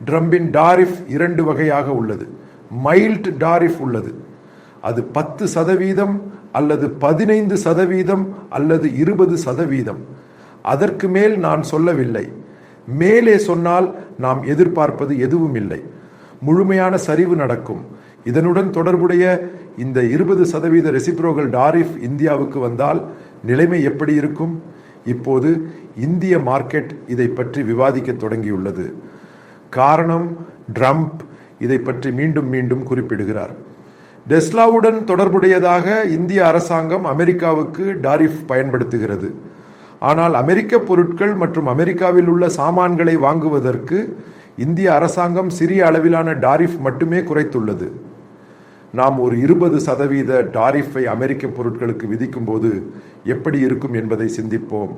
ட்ரம்பின் tariff 2 வகையாக உள்ளது. Mild tariff உள்ளது. அது 10% அல்லது 15% அல்லது 20%. அதற்கு மேல் நான் சொல்லவில்லை. மேலே சொன்னால் நாம் எதிர்பார்ப்பது எதுவும் இல்லை. முழுமையான சரிவு நடக்கும். இதனுடன் தொடர்புடைய இந்த 20% ரெசிப்ரோகல் டாரிஃப் இந்தியாவுக்கு வந்தால் நிலைமை எப்படி இருக்கும்? இப்போது இந்திய மார்க்கெட் இதை பற்றி விவாதிக்க தொடங்கியுள்ளது. காரணம், ட்ரம்ப் இதை பற்றி மீண்டும் மீண்டும் குறிப்பிடுகிறார். டெஸ்லாவுடன் தொடர்புடையதாக இந்திய அரசாங்கம் அமெரிக்காவுக்கு டாரிஃப் பயன்படுத்துகிறது. ஆனால் அமெரிக்க பொருட்கள் மற்றும் அமெரிக்காவில் உள்ள சாமான்களை வாங்குவதற்கு இந்திய அரசாங்கம் சிறிய அளவிலான டாரிஃப் மட்டுமே குறைத்துள்ளது. நாம் ஒரு 20% டாரிஃபை அமெரிக்க பொருட்களுக்கு விதிக்கும் போது எப்படி இருக்கும் என்பதை சிந்திப்போம்.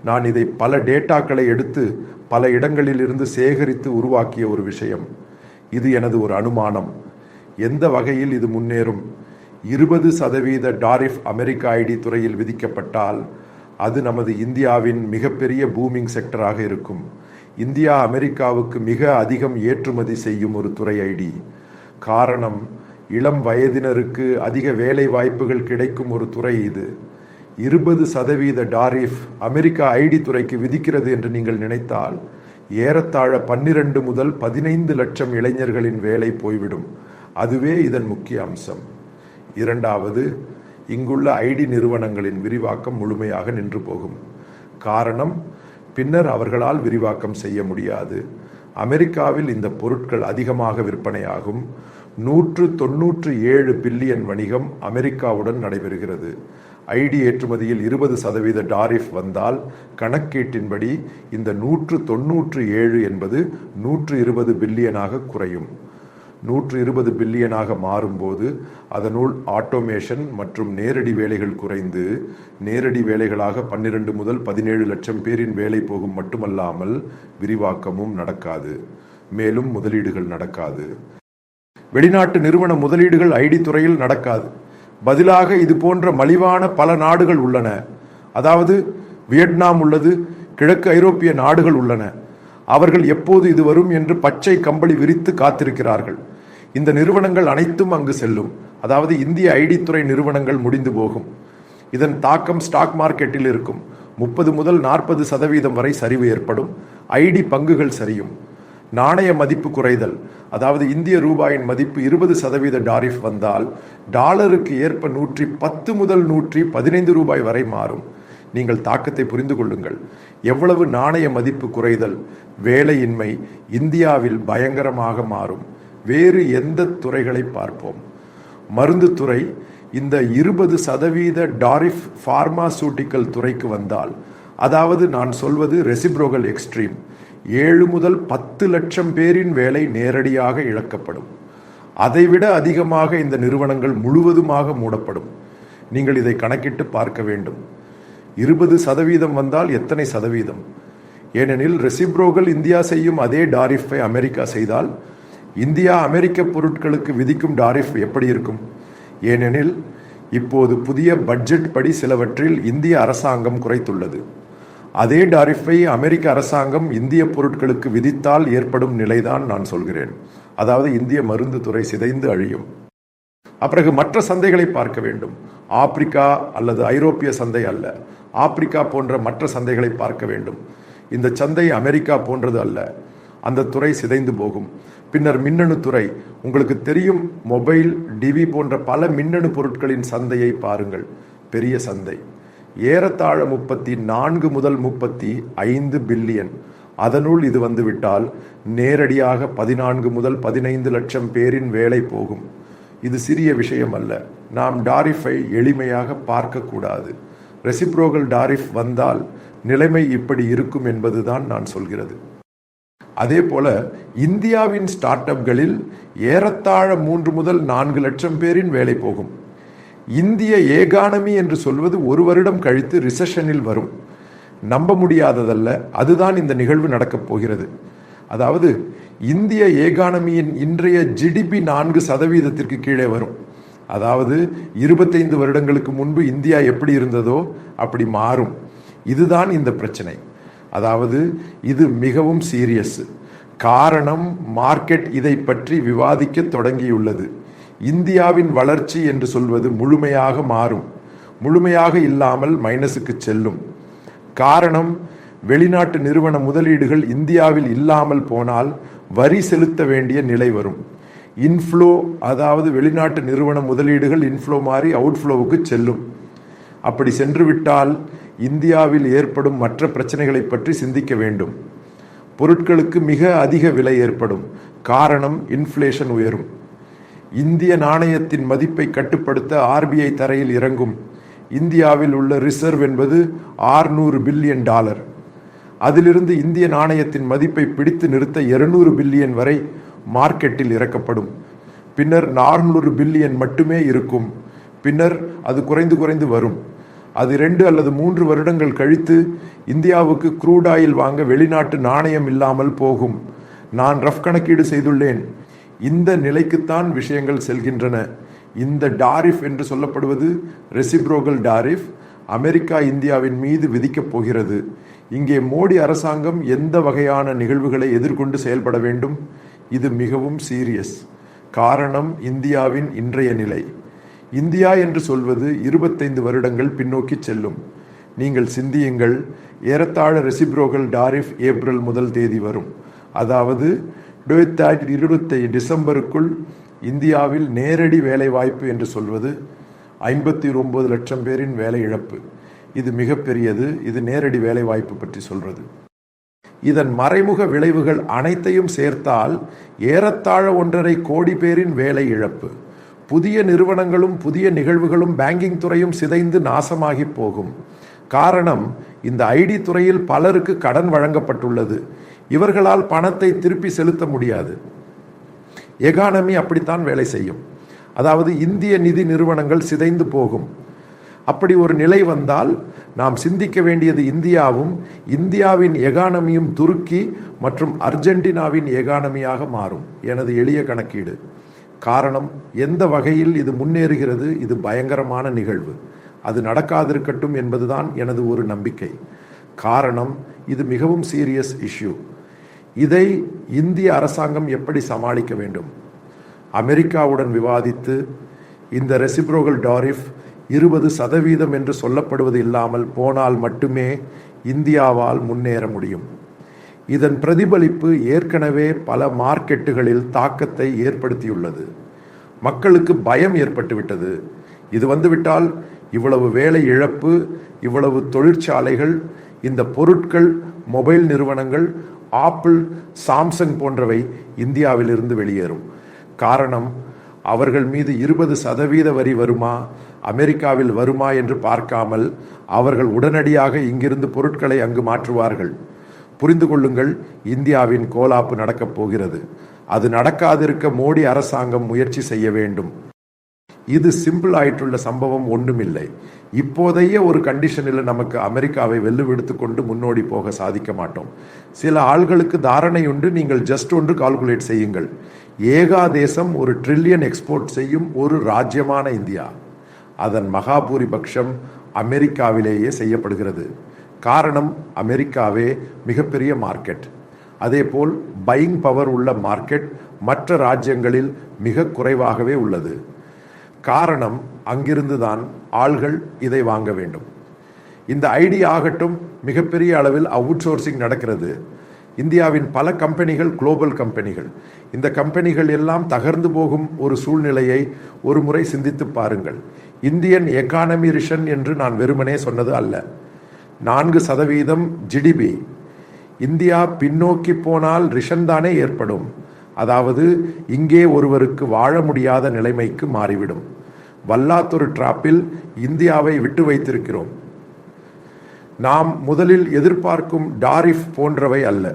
நான் இதை பல டேட்டாக்களை எடுத்து பல இடங்களில் இருந்து சேகரித்து உருவாக்கிய ஒரு விஷயம். இது எனது ஒரு அனுமானம். எந்த வகையில் இது முன்னேறும்? 20% டாரிஃப் அமெரிக்க ஐடி துறையில் விதிக்கப்பட்டால் அது நமது இந்தியாவின் மிகப்பெரிய பூமிங் செக்டராக இருக்கும். இந்தியா அமெரிக்காவுக்கு மிக அதிகம் ஏற்றுமதி செய்யும் ஒரு துறை ஐடி. காரணம், இளம் வயதினருக்கு அதிக வேலை வாய்ப்புகள் கிடைக்கும் ஒரு துறை இது. 20% டாரிஃப் அமெரிக்கா ஐடி துறைக்கு விதிக்கிறது என்று நீங்கள் நினைத்தால் ஏறத்தாழ 12 முதல் 15 லட்சம் இளைஞர்களின் வேலை போய்விடும். அதுவே இதன் முக்கிய அம்சம். இரண்டாவது, இங்குள்ள ஐடி நிறுவனங்களின் விரிவாக்கம் முழுமையாக நின்று போகும். காரணம், பின்னர் அவர்களால் விரிவாக்கம் செய்ய முடியாது. அமெரிக்காவில் இந்த பொருட்கள் அதிகமாக விற்பனையாகும். 197 பில்லியன் வணிகம் அமெரிக்காவுடன் நடைபெறுகிறது. ஐடி ஏற்றுமதியில் 20% டாரிஃப் வந்தால் கணக்கீட்டின்படி இந்த 197 என்பது 120 பில்லியனாக குறையும். 120 பில்லியனாக மாறும்போது அதனுள் ஆட்டோமேஷன் மற்றும் நேரடி வேலைகள் குறைந்து நேரடி வேலைகளாக 12 முதல் 17 லட்சம் பேரின் வேலை போகும். மட்டுமல்லாமல் விரிவாக்கமும் நடக்காது. மேலும் முதலீடுகள் நடக்காது. வெளிநாட்டு நிறுவன முதலீடுகள் ஐடி துறையில் நடக்காது. பதிலாக இது போன்ற மலிவான பல நாடுகள் உள்ளன. அதாவது வியட்நாம் உள்ளது, கிழக்கு ஐரோப்பிய நாடுகள் உள்ளன. அவர்கள் எப்போது இது வரும் என்று பச்சை கம்பளி விரித்து காத்திருக்கிறார்கள். இந்த நிறுவனங்கள் அனைத்தும் அங்கு செல்லும். அதாவது இந்திய ஐடி துறை நிறுவனங்கள் முடிந்து போகும். இதன் தாக்கம் ஸ்டாக் மார்க்கெட்டில் இருக்கும். 30 முதல் 40% வரை சரிவு ஏற்படும். ஐடி பங்குகள் சரியும். நாணய மதிப்பு குறைதல், அதாவது இந்திய ரூபாயின் மதிப்பு 20% டாரிஃப் வந்தால் டாலருக்கு ஏற்ப 110 முதல் 115 ரூபாய் வரை மாறும். நீங்கள் தாக்கத்தை புரிந்து கொள்ளுங்கள். எவ்வளவு நாணய மதிப்பு குறைதல், வேலையின்மை இந்தியாவில் பயங்கரமாக மாறும். வேறு எந்த துறைகளை பார்ப்போம்? மருந்து துறை இந்த 20% டாரிஃப் பார்மாசூட்டிக்கல் துறைக்கு வந்தால், அதாவது நான் சொல்வது ரெசிப்ரோகல் எக்ஸ்ட்ரீம், 7 முதல் 10 லட்சம் பேரின் வேலை நேரடியாக இழக்கப்படும். அதைவிட அதிகமாக இந்த நிறுவனங்கள் முழுவதுமாக மூடப்படும். நீங்கள் இதை கணக்கிட்டு பார்க்க வேண்டும். 20% வந்தால் எத்தனை சதவீதம்? ஏனெனில் ரெசிப்ரோகல் இந்தியா செய்யும் அதே டாரிஃபை அமெரிக்கா செய்தால் இந்தியா அமெரிக்க பொருட்களுக்கு விதிக்கும் டாரிஃப் எப்படி இருக்கும்? ஏனெனில் இப்போது புதிய பட்ஜெட் படி சிலவற்றில் இந்திய அரசாங்கம் குறைத்துள்ளது. அதே டாரிஃபை அமெரிக்க அரசாங்கம் இந்திய பொருட்களுக்கு விதித்தால் ஏற்படும் நிலைதான் நான் சொல்கிறேன். அதாவது இந்திய மருந்து துறை சிதைந்து அழியும். அப்பிறகு மற்ற சந்தைகளை பார்க்க வேண்டும். ஆப்பிரிக்கா அல்லது ஐரோப்பிய சந்தை அல்ல, ஆப்பிரிக்கா போன்ற மற்ற சந்தைகளை பார்க்க வேண்டும். இந்த சந்தை அமெரிக்கா போன்றது அல்ல. அந்த துறை சிதைந்து போகும். பின்னர் மின்னணு துறை, உங்களுக்கு தெரியும், மொபைல், டிவி போன்ற பல மின்னணு பொருட்களின் சந்தையை பாருங்கள். பெரிய சந்தை, ஏறத்தாழ 34 முதல் 35 பில்லியன். அதனுள் இது வந்துவிட்டால் நேரடியாக 14 முதல் 15 லட்சம் பேரின் வேலை போகும். இது சிறிய விஷயம் அல்ல. நாம் டாரிஃபை எளிமையாக பார்க்கக்கூடாது. ரெசிப்ரோகல் டாரிஃப் வந்தால் நிலைமை இப்படி இருக்கும் என்பதுதான் நான் சொல்கிறது. அதே போல இந்தியாவின் ஸ்டார்ட் அப்களில் ஏறத்தாழ 3 முதல் 4 லட்சம் பேரின் வேலை போகும். இந்திய ஏகானமி என்று சொல்வது 1 வருடம் கழித்து ரிசெஷனில் வரும். நம்ப முடியாததல்ல, அதுதான் இந்த நிகழ்வு நடக்கப் போகிறது. அதாவது இந்திய ஏகானமியின் இன்றைய ஜிடிபி 4% கீழே வரும். அதாவது 25 வருடங்களுக்கு முன்பு இந்தியா எப்படி இருந்ததோ அப்படி மாறும். இதுதான் இந்த பிரச்சனை. அதாவது இது மிகவும் சீரியஸ். காரணம், மார்க்கெட் இதை பற்றி விவாதிக்க தொடங்கியுள்ளது. இந்தியாவின் வளர்ச்சி என்று சொல்வது முழுமையாக மாறும், முழுமையாக இல்லாமல் மைனஸுக்கு செல்லும். காரணம், வெளிநாட்டு நிறுவன முதலீடுகள் இந்தியாவில் இல்லாமல் போனால் வரி செலுத்த வேண்டிய நிலை வரும். இன்ஃப்ளோ, அதாவது வெளிநாட்டு நிறுவன முதலீடுகள் இன்ஃப்ளோ மாறி அவுட்ஃப்ளோவுக்கு செல்லும். அப்படி சென்றுவிட்டால் இந்தியாவில் ஏற்படும் மற்ற பிரச்சனைகளை பற்றி சிந்திக்க வேண்டும். பொருட்களுக்கு மிக அதிக விலை ஏற்படும். காரணம், இன்ஃப்ளேஷன் உயரும். இந்திய நாணயத்தின் மதிப்பை கட்டுப்படுத்த RBI தரையில் இறங்கும். இந்தியாவில் உள்ள ரிசர்வ் என்பது $600 பில்லியன். அதிலிருந்து இந்திய நாணயத்தின் மதிப்பை பிடித்து நிறுத்த 200 பில்லியன் வரை மார்க்கெட்டில் இறக்கப்படும். பின்னர் 400 பில்லியன் மட்டுமே இருக்கும். பின்னர் அது குறைந்து குறைந்து வரும். அது 2 அல்லது 3 வருடங்கள் கழித்து இந்தியாவுக்கு க்ரூட் ஆயில் வாங்க வெளிநாட்டு நாணயம் இல்லாமல் போகும். நான் ரஃப் கணக்கீடு செய்துள்ளேன். இந்த நிலைக்குத்தான் விஷயங்கள் செல்கின்றன. இந்த டாரிஃப் என்று சொல்லப்படுவது ரெசிப்ரோகல் டாரிஃப் அமெரிக்கா இந்தியாவின் மீது விதிக்கப் போகிறது. இங்கே மோடி அரசாங்கம் எந்த வகையான நிகழ்வுகளை எதிர்கொண்டு செயல்பட வேண்டும்? இது மிகவும் சீரியஸ். காரணம், இந்தியாவின் இன்றைய நிலை. இந்தியா என்று சொல்வது 25 வருடங்கள் பின்னோக்கி செல்லும். நீங்கள் சிந்தியுங்கள். ஏறத்தாழ ரெசிப்ரோகல் டாரிஃப் ஏப்ரல் 1 வரும். அதாவது 2025 டிசம்பருக்குள் இந்தியாவில் நேரடி வேலைவாய்ப்பு என்று சொல்வது 59 லட்சம் பேரின் வேலை இழப்பு. இது மிகப்பெரியது. இது நேரடி வேலைவாய்ப்பு பற்றி சொல்றது. இதன் மறைமுக விளைவுகள் அனைத்தையும் சேர்த்தால் ஏறத்தாழ 1.5 கோடி பேரின் வேலை இழப்பு. புதிய நிறுவனங்களும் புதிய நிகழ்வுகளும் பேங்கிங் துறையும் சிதைந்து நாசமாகி போகும். காரணம், இந்த ஐடி துறையில் பலருக்கு கடன் வழங்கப்பட்டுள்ளது. இவர்களால் பணத்தை திருப்பி செலுத்த முடியாது. எகானமி அப்படித்தான் வேலை செய்யும். அதாவது இந்திய நிதி நிறுவனங்கள் சிதைந்து போகும். அப்படி ஒரு நிலை வந்தால் நாம் சிந்திக்க வேண்டியது இந்தியாவும் இந்தியாவின் எகானமியும் துருக்கி மற்றும் அர்ஜென்டினாவின் எகானமியாக மாறும். எனது எளிய கணக்கீடு. காரணம், எந்த வகையில் இது முன்னேறுகிறது? இது பயங்கரமான நிகழ்வு. அது நடக்காதிருக்கட்டும் என்பதுதான் எனது ஒரு நம்பிக்கை. காரணம், இது மிகவும் சீரியஸ் இஷ்யூ. இதை இந்திய அரசாங்கம் எப்படி சமாளிக்க வேண்டும்? அமெரிக்காவுடன் விவாதித்து இந்த ரெசிப்ரோகல் டாரிஃப் 20% என்று சொல்லப்படுவது இல்லாமல் போனால் மட்டுமே இந்தியாவால் முன்னேற முடியும். இதன் பிரதிபலிப்பு ஏற்கனவே பல மார்க்கெட்டுகளில் தாக்கத்தை ஏற்படுத்தியுள்ளது. மக்களுக்கு பயம் ஏற்பட்டுவிட்டது. இது வந்துவிட்டால் இவ்வளவு வேலை இழப்பு, இவ்வளவு தொழிற்சாலைகள், இந்த பொருட்கள், மொபைல் நிறுவனங்கள், ஆப்பிள், சாம்சங் போன்றவை இந்தியாவிலிருந்து வெளியேறும். காரணம், அவர்கள் மீது 20% வரி வருமா, அமெரிக்காவில் வருமா என்று பார்க்காமல் அவர்கள் உடனடியாக இங்கிருந்து பொருட்களை அங்கு மாற்றுவார்கள். புரிந்து கொள்ளுங்கள், இந்தியாவின் கோலாப்பு நடக்கப் போகிறது. அது நடக்காதிருக்க மோடி அரசாங்கம் முயற்சி செய்ய வேண்டும். இது சிம்பிள் ஆயிட்டுள்ள சம்பவம் ஒன்றுமில்லை. இப்போதைய ஒரு கண்டிஷனில் நமக்கு அமெரிக்காவை வெல்லுவெடுத்து கொண்டு முன்னோடி போக சாதிக்க மாட்டோம். சில ஆள்களுக்கு தாரணை உண்டு. நீங்கள் ஜஸ்ட் ஒன்று கால்குலேட் செய்யுங்கள். ஏகாதேசம் 1 ட்ரில்லியன் எக்ஸ்போர்ட் செய்யும் ஒரு ராஜ்யமான இந்தியா, அதன் மகாபூரிபக்ஷம் அமெரிக்காவிலேயே செய்யப்படுகிறது. காரணம், அமெரிக்காவே மிகப்பெரிய மார்க்கெட். அதேபோல் பையிங் பவர் உள்ள மார்க்கெட் மற்ற ராஜ்யங்களில் மிக குறைவாகவே உள்ளது. காரணம், அங்கிருந்து தான் ஆள்கள் இதை வாங்க வேண்டும். இந்த ஐடி ஆகட்டும், மிகப்பெரிய அளவில் அவுட் சோர்சிங் நடக்கிறது. இந்தியாவின் பல கம்பெனிகள் குளோபல் கம்பெனிகள். இந்த கம்பெனிகள் எல்லாம் தகர்ந்து போகும் ஒரு சூழ்நிலையை ஒரு முறை சிந்தித்து பாருங்கள். இந்தியன் எக்கானமி ரிஷன் என்று நான் வெறுமனே சொன்னது அல்ல. 4% ஜிடிபி. இந்தியா பின்னோக்கி போனால் ரிஷன் தானே ஏற்படும். அதாவது இங்கே ஒருவருக்கு வாழ முடியாத நிலைமைக்கு மாறிவிடும். வல்லாத்தொரு டிராப்பில் இந்தியாவை விட்டு வைத்திருக்கிறோம். நாம் முதலில் எதிர்பார்க்கும் டாரிஃப் போன்றவை அல்ல.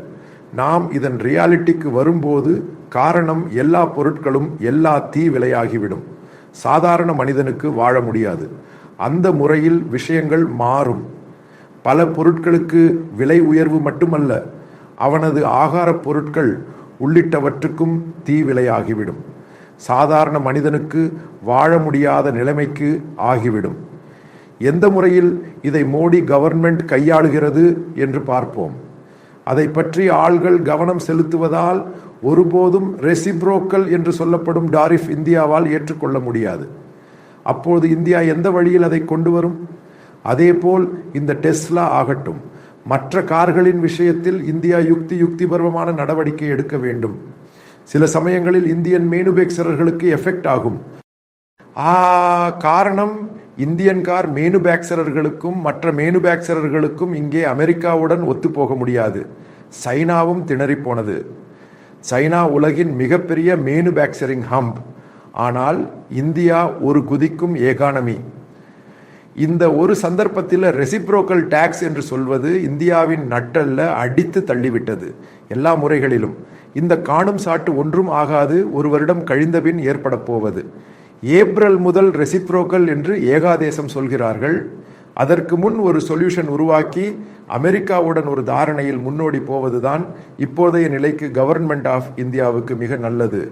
நாம் இதன் ரியாலிட்டிக்கு வரும்போது, காரணம், எல்லா பொருட்களும் எல்லா தீ விலையாகிவிடும். சாதாரண மனிதனுக்கு வாழ முடியாது. அந்த முறையில் விஷயங்கள் மாறும். பல பொருட்களுக்கு விலை உயர்வு மட்டுமல்ல, அவனது ஆகார பொருட்கள் உள்ளிட்டவற்றுக்கும் தீ விலையாகிவிடும். சாதாரண மனிதனுக்கு வாழ முடியாத நிலைமைக்கு ஆகிவிடும். எந்த முறையில் இதை மோடி கவர்மெண்ட் கையாளுகிறது என்று பார்ப்போம். அதை பற்றி ஆள்கள் கவனம் செலுத்துவதால் ஒருபோதும் ரெசிப்ரோக்கல் என்று சொல்லப்படும் டாரிஃப் இந்தியாவால் ஏற்றுக்கொள்ள முடியாது. அப்போது இந்தியா எந்த வழியில் அதை கொண்டு வரும்? அதேபோல் இந்த டெஸ்லா ஆகட்டும், மற்ற கார்களின் விஷயத்தில் இந்தியா யுக்திபரமான நடவடிக்கை எடுக்க வேண்டும். சில சமயங்களில் இந்தியன் மேனுபேக்சரர்களுக்கு எஃபெக்ட் ஆகும். காரணம், இந்தியன் கார் மேனுபேக்சரர்களுக்கும் மற்ற மேனுபேக்சரர்களுக்கும் இங்கே அமெரிக்காவுடன் ஒத்துப்போக முடியாது. சைனாவும் திணறி போனது. சைனா உலகின் மிகப்பெரிய மேனுபேக்சரிங் ஹம்ப். ஆனால் இந்தியா ஒரு குதிக்கும் ஏகானமி. இந்த ஒரு சந்தர்ப்பத்தில் ரெசிப்ரோக்கல் டாக்ஸ் என்று சொல்வது இந்தியாவின் நட்டல்ல அடித்து தள்ளிவிட்டது எல்லா முறைகளிலும். இந்த காணும் சாட்டு ஒன்றும் ஆகாது, ஒரு வருடம் கழிந்தபின் ஏற்பட போவது. ஏப்ரல் முதல் ரெசிப்ரோக்கல் என்று ஏகாதேசம் சொல்கிறார்கள். அதற்கு முன் ஒரு சொல்யூஷன் உருவாக்கி அமெரிக்காவுடன் ஒரு தாரணையில் முன்னோடி போவதுதான் இப்போதைய நிலைக்கு கவர்மெண்ட் ஆஃப் இந்தியாவுக்கு மிக நல்லது.